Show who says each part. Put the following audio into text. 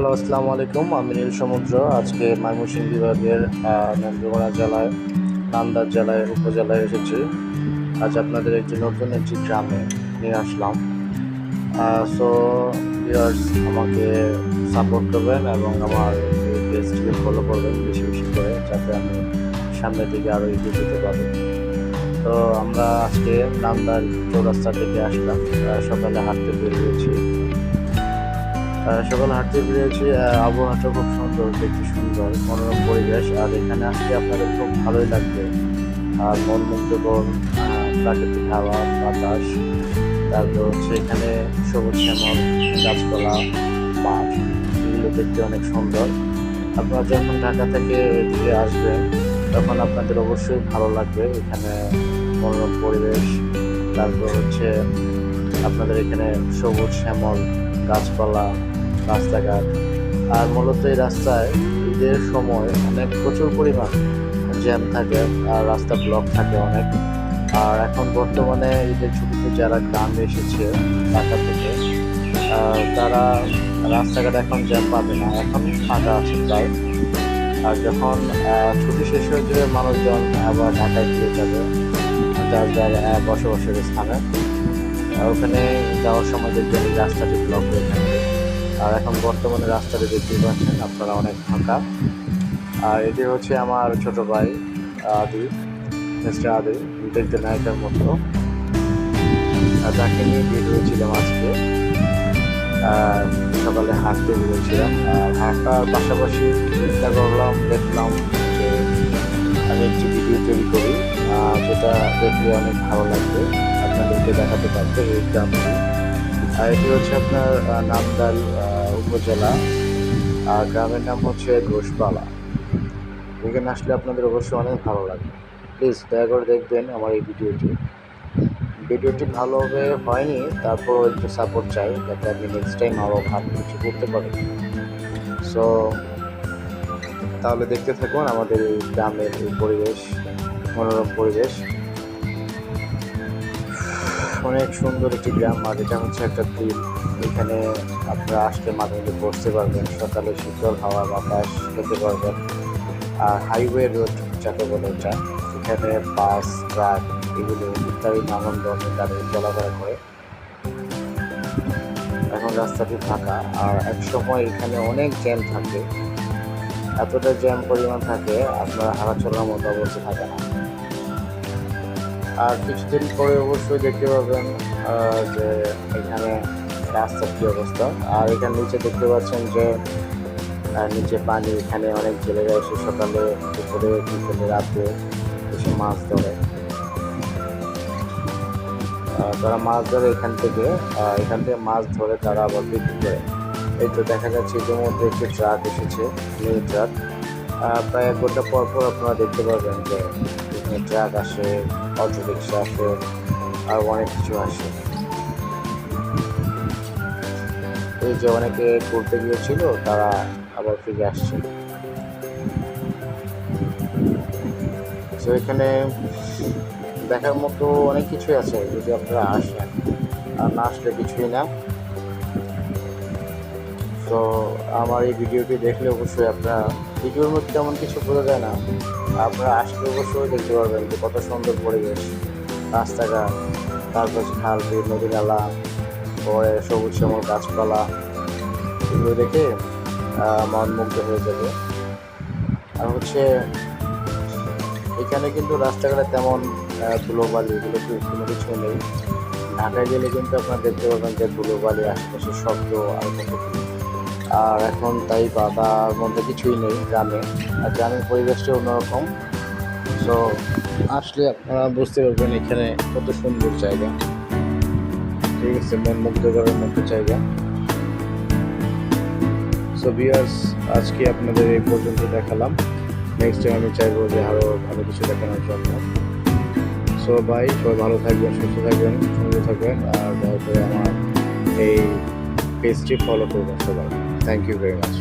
Speaker 1: Hello, আসসালামু আলাইকুম। আমি নীল সমুদ্র। আজকে ময়মনসিংহ বিভাগের নেত্রকোনা জেলায় নান্দাইল জেলায় উপজেলায় এসেছি। আজ আপনাদের নতুন একটি গ্রামে নিয়ে আসলাম। সো ভিউয়ার্স, আমাকে সাপোর্ট করবেন এবং আমার এই পেজটিকে ফলো করবেন বেশি বেশি করে, যাতে আমি সামনের দিকে আরও এগিয়ে যেতে পারি। তো আমরা আজকে নান্দাইল চৌরাস্তা থেকে আসলাম। সকালে হাঁটতে বেরিয়েছি। সকালে হাঁটতে বেরিয়েছি। আবহাওয়াটা খুব সুন্দর, দেখতে সুন্দর, মনোরম পরিবেশ। আর এখানে আসলে আপনাদের খুব ভালোই লাগবে। আর মন মুগ্ধকর প্রাকৃতিক হাওয়া, বাতাস, তারপর হচ্ছে এখানে সবুজ শ্যামল গাছপালা, মাঠ, এগুলো দেখতে অনেক সুন্দর। আপনারা যখন ঢাকা থেকে এদিকে আসবেন তখন আপনাদের অবশ্যই ভালো লাগবে। এখানে মনোরম পরিবেশ, তারপর হচ্ছে আপনাদের এখানে সবুজ শ্যামল গাছপালা, রাস্তাঘাট। আর মূলত এই রাস্তায় ঈদের সময় প্রচুর পরিমাণ জ্যাম থাকে আর রাস্তা ব্লক থাকে অনেক। আর এখন বর্তমানে ঈদের ছুটিতে যারা গ্রামে এসেছে ঢাকা থেকে, তারা রাস্তাঘাট এখন জ্যাম পাবে না, এখন ফাঁকা আছে প্রায়। আর যখন ছুটি শেষ হয়ে যাবে, মানুষজন আবার ঢাকায় ফিরে যাবে যার যার বসবাসের স্থানে। ওখানে যাওয়ার সময় দেখবেন রাস্তাটি ব্লক হয়ে থাকে। আর এখন বর্তমানে রাস্তাটি দেখতে পাচ্ছেন আপনারা অনেক ফাঁকা। আর এটি হচ্ছে আমার ছোট ভাই আদি, মিস্টার আদি, দেখতে নায়িকার মতো। তাকে নিয়ে বের হয়েছিলাম আজকে। সকালে হাঁটতে বেরিয়েছিলাম। আর হাঁটার পাশাপাশি চিন্তা করলাম, দেখলাম যে আমি একটি ভিডিও তৈরি করি, যেটা দেখলে অনেক ভালো লাগবে, আপনাদেরকে দেখাতে পারবে এই গ্রামটি। আর এটি হচ্ছে আপনার নান্দাইল উপজেলা। আর গ্রামের নাম হচ্ছে ঘোষপালা। এখানে আসলে আপনাদের অবশ্যই অনেক ভালো লাগবে। প্লিজ দয়া করে দেখবেন আমার এই ভিডিওটি ভালোভাবে হয়নি, তারপর একটু সাপোর্ট চাই, যাতে আমি নেক্সট টাইম আরও ভালো কিছু করতে পারি। সো তাহলে দেখতে থাকুন আমাদের এই গ্রামের এই পরিবেশ, মনোরম পরিবেশ। অনেক সুন্দর একটি গ্রাম। আর এটা হচ্ছে একটা দ্বীপ। এখানে আপনারা আসলে মাঝে মধ্যে বসতে পারবেন, সকালে শীতল হাওয়া বাতাস খেতে পারবেন। আর হাইওয়ে রোড যাকে বলে, এটা এখানে বাস, ট্রাক, এগুলো ইত্যাদি নানান ধরনের গাড়ি চলাফেরা করে। এখন রাস্তাটি ফাঁকা। আর এক সময় এখানে অনেক জ্যাম থাকে, এতটা জ্যাম পরিমাণ থাকে আপনারা হাঁটা চলার মতো অবস্থা থাকে না। আর কিছুদিন পরে অবশ্যই দেখতে পাবেন যে এখানে রাস্তার কী অবস্থা। আর এখানে নিচে দেখতে পাচ্ছেন যে নিচে পানি, এখানে অনেক জেলেরা এসে সকালে, দুপুরে, বিকেলে, রাতে এসে মাছ ধরে। তারা মাছ ধরে এখান থেকে মাছ ধরে তারা আবার বিক্রি করে। এই তো দেখা যাচ্ছে ইতিমধ্যে একটি ট্রাক এসেছে, মিনি ট্রাক। প্রায় 1 ঘন্টা পর পর আপনারা দেখতে পাবেন যে এখানে ট্রাক আসে, অটো রিক্সা আসে, আর অনেক কিছু আসে। এই যে অনেকে ঘুরতে গিয়েছিল, তারা আবার ফিরে আসছে। তো এখানে দেখার মতো অনেক কিছুই আছে, যদি আপনারা আসেন। আর না আসলে কিছুই না। তো আমার এই ভিডিওটি দেখলে অবশ্যই আপনারা, ভিডিওর মধ্যে তেমন কিছু বোঝা যায় না, আপনারা আসলে অবশ্যই দেখতে পারবেন যে কত সুন্দর পরিবেশ, রাস্তাঘাট, তারপর খাল, বিল, নদী নালা, পরে সবুজ শ্যামল গাছপালা, এগুলো দেখে মন মুগ্ধ হয়ে যাবে। আর হচ্ছে এখানে কিন্তু রাস্তাঘাটে তেমন ধুলোবালি, এগুলো কোনো কিছু নেই। ঢাকায় গেলে কিন্তু আপনারা দেখতে পাবেন যে ধুলোবালি, আশেপাশের শব্দ আর কত। আর এখন তাই বাধার মধ্যে কিছুই নেই গ্রামে। আর গ্রামের পরিবেশটা অন্যরকম। সো আসলে আপনারা বুঝতে পারবেন এখানে কত সুন্দর জায়গা। ঠিক আছে, মন মুগ্ধ করার মতো জায়গা। সো ভিউয়ার্স, আজকে আপনাদের এই পর্যন্ত দেখালাম। নেক্সট টাইম আমি চাইবো যে আরও ভালো কিছু দেখানোর জন্য। সো বাই, সবাই ভালো থাকবেন, সুস্থ থাকবেন, সুন্দর থাকবেন। আর দয়া করে আমার এই পেজটি ফলো করবেন সবাই। Thank you very much.